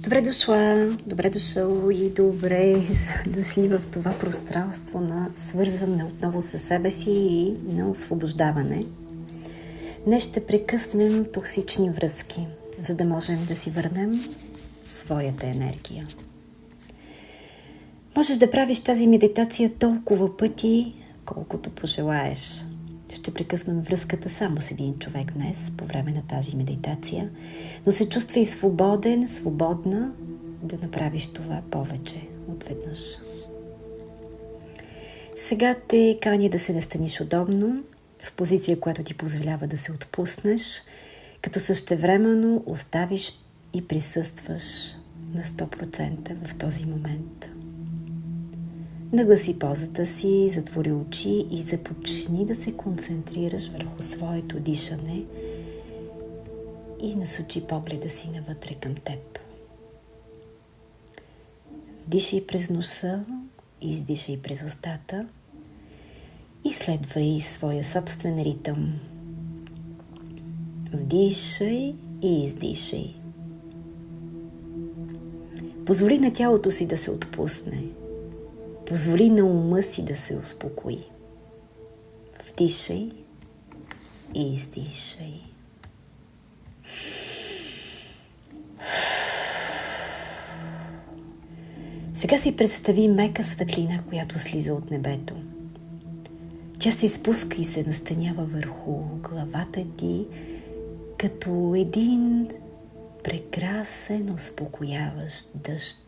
Добре дошла, добре дошъл и добре дошли в това пространство на свързване отново със себе си и на освобождаване. Днес ще прекъснем токсични връзки, за да можем да си върнем своята енергия. Можеш да правиш тази медитация толкова пъти, колкото пожелаеш. Ще прекъснем връзката само с един човек днес, по време на тази медитация, но се чувствай свободен, свободна да направиш това повече отведнъж. Сега те кани да се настаниш удобно, в позиция, която ти позволява да се отпуснеш, като същевременно оставиш и присъстваш на 100% в този момент. Нагласи позата си, затвори очи и започни да се концентрираш върху своето дишане и насочи погледа си навътре към теб. Вдишай през носа, издишай през устата и следвай своя собствен ритъм. Вдишай и издишай. Позволи на тялото си да се отпусне. Позволи на ума си да се успокои. Вдишай и издишай. Сега си представи мека светлина, която слиза от небето. Тя се спуска и се настанява върху главата ти, като един прекрасен, успокояващ дъжд.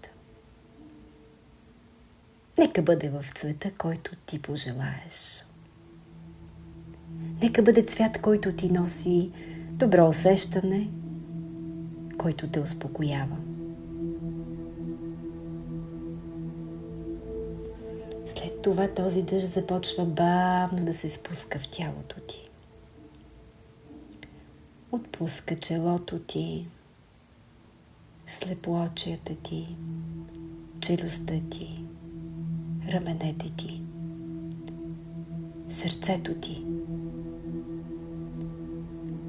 Нека бъде в цвета, който ти пожелаеш. Нека бъде цвят, който ти носи добро усещане, който те успокоява. След това този дъжд започва бавно да се спуска в тялото ти. Отпуска челото ти, слепоочията ти, челюстта ти, раменете ти, сърцето ти,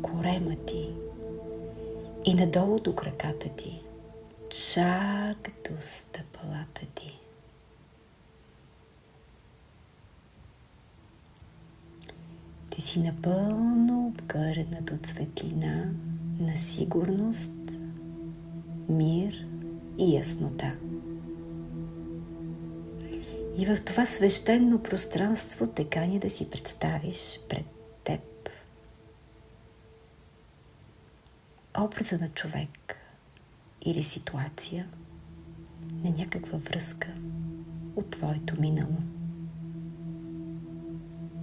корема ти и надолу до краката ти, чак до стъпалата ти. Ти си напълно обгърнат от светлина на сигурност, мир и яснота. И в това свещено пространство те каня да си представиш пред теб образа на човек или ситуация на някаква връзка от твоето минало.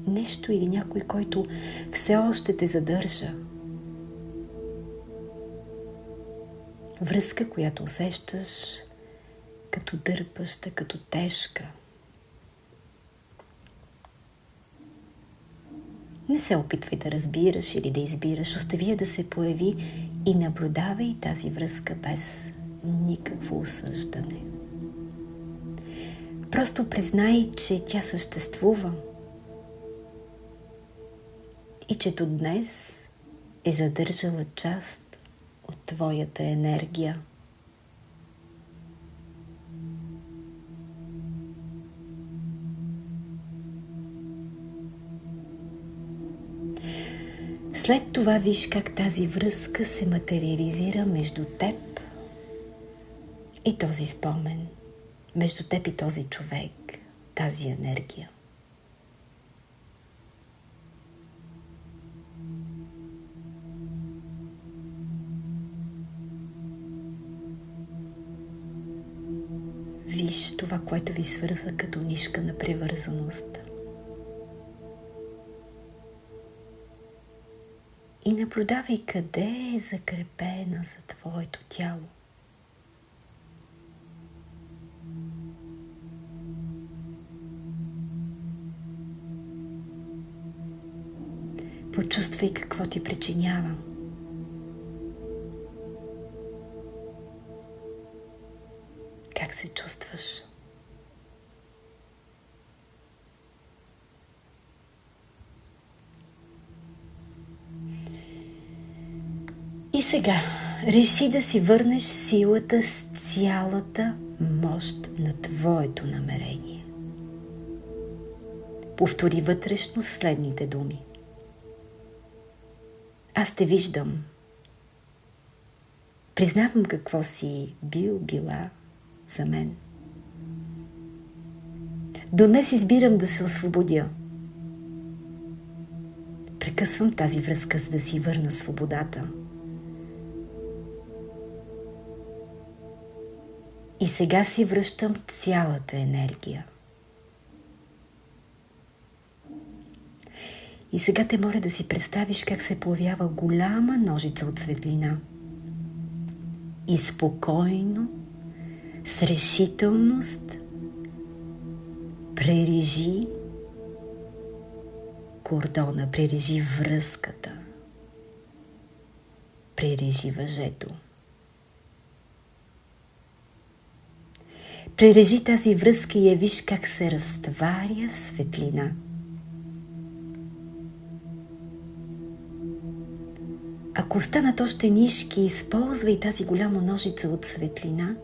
Нещо или някой, който все още те задържа. Връзка, която усещаш като дърпаща, като тежка. Не се опитвай да разбираш или да избираш, остави я да се появи и наблюдавай тази връзка без никакво осъждане. Просто признай, че тя съществува и че до днес е задържала част от твоята енергия. След това виж как тази връзка се материализира между теб и този спомен, между теб и този човек, тази енергия. Виж това, което ви свързва като нишка на привързаност. И наблюдавай къде е закрепена за твоето тяло. Почувствай какво ти причинява. Как се чувстваш? И сега реши да си върнеш силата с цялата мощ на твоето намерение. Повтори вътрешно следните думи. Аз те виждам. Признавам какво си била за мен. До днес избирам да се освободя. Прекъсвам тази връзка, за да си върна свободата. И сега си връщам цялата енергия. И сега те моля да си представиш как се появява голяма ножица от светлина. И спокойно, с решителност, прережи кордона, прережи връзката, прережи въжето. Прережи тази връзка и я виж как се разтваря в светлина. Ако останат още нишки, използвай тази голяма ножица от светлина,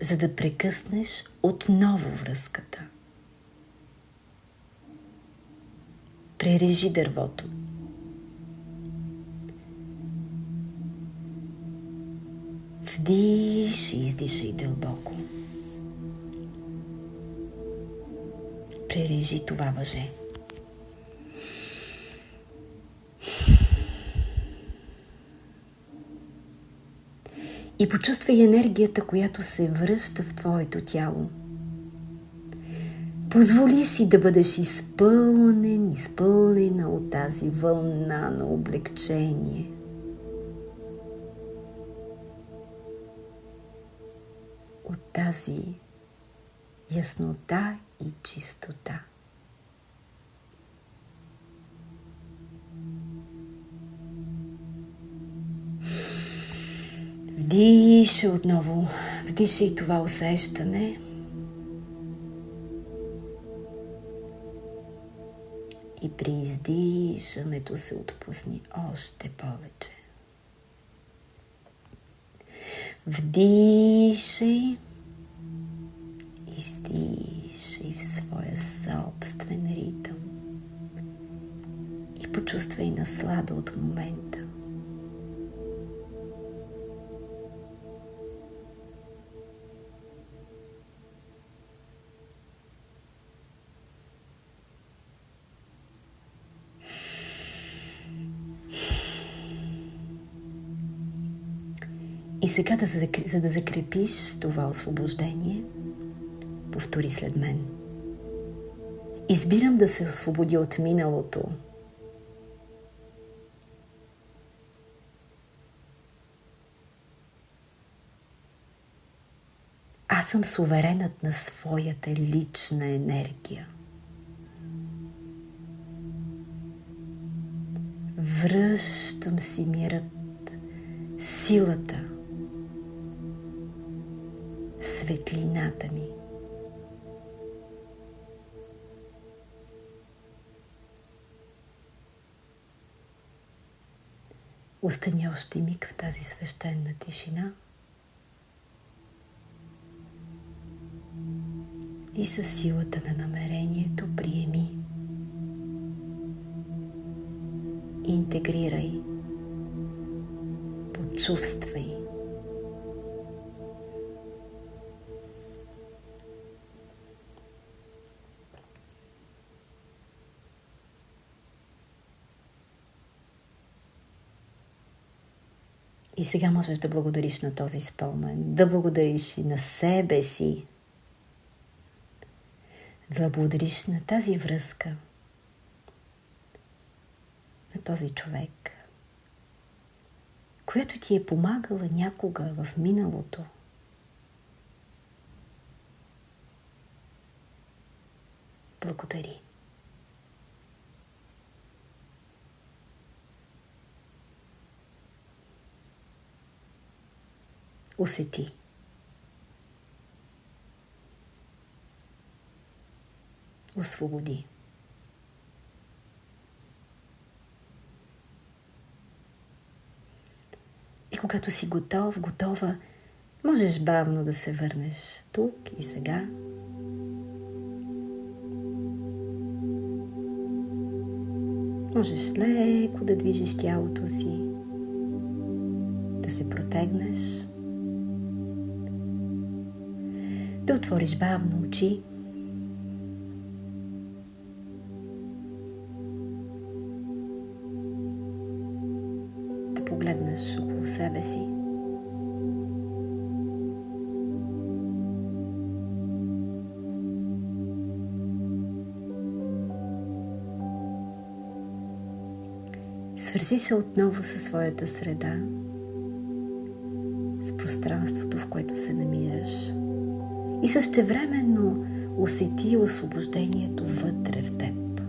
за да прекъснеш отново връзката. Прережи дървото. Вдишай и издишай дълбоко. Прережи това въже. И почувствай енергията, която се връща в твоето тяло. Позволи си да бъдеш изпълнена от тази вълна на облегчение. От тази яснота и чистота. Вдишай отново, вдишай това усещане и при издишането се отпусни още повече. Вдишай, издишай в своя собствен ритъм и почувствай наслада от момента. И сега, за да закрепиш това освобождение, повтори след мен. Избирам да се освободя от миналото. Аз съм суверенът на своята лична енергия. Връщам си мирът, силата, светлината ми. Остани още миг в тази свещена тишина и със силата на намерението приеми, интегрирай, почувствай. И сега можеш да благодариш на този спомен, да благодариш и на себе си, да благодариш на тази връзка, на този човек, която ти е помагала някога в миналото. Благодари. Усети. Освободи. когато си готов, готова, можеш бавно да се върнеш тук и сега. Можеш леко да движиш тялото си, да се протегнеш, да отвориш бавно очи, да погледнеш около себе си. Свържи се отново със своята среда, с пространството, в което се намираш, и същевременно усети освобождението вътре в теб.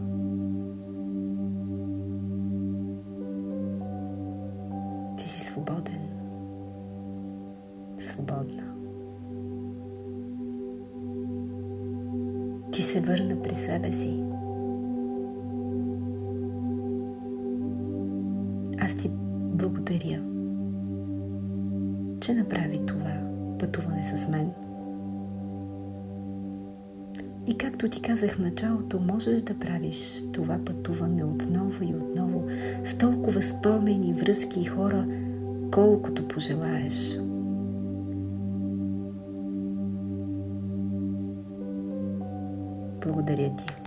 Ти си свободен, свободна. Ти се върна при себе си. Аз ти благодаря, че направи това пътуване с мен. И както ти казах в началото, можеш да правиш това пътуване отново и отново с толкова спомени, връзки и хора, колкото пожелаеш. Благодаря ти.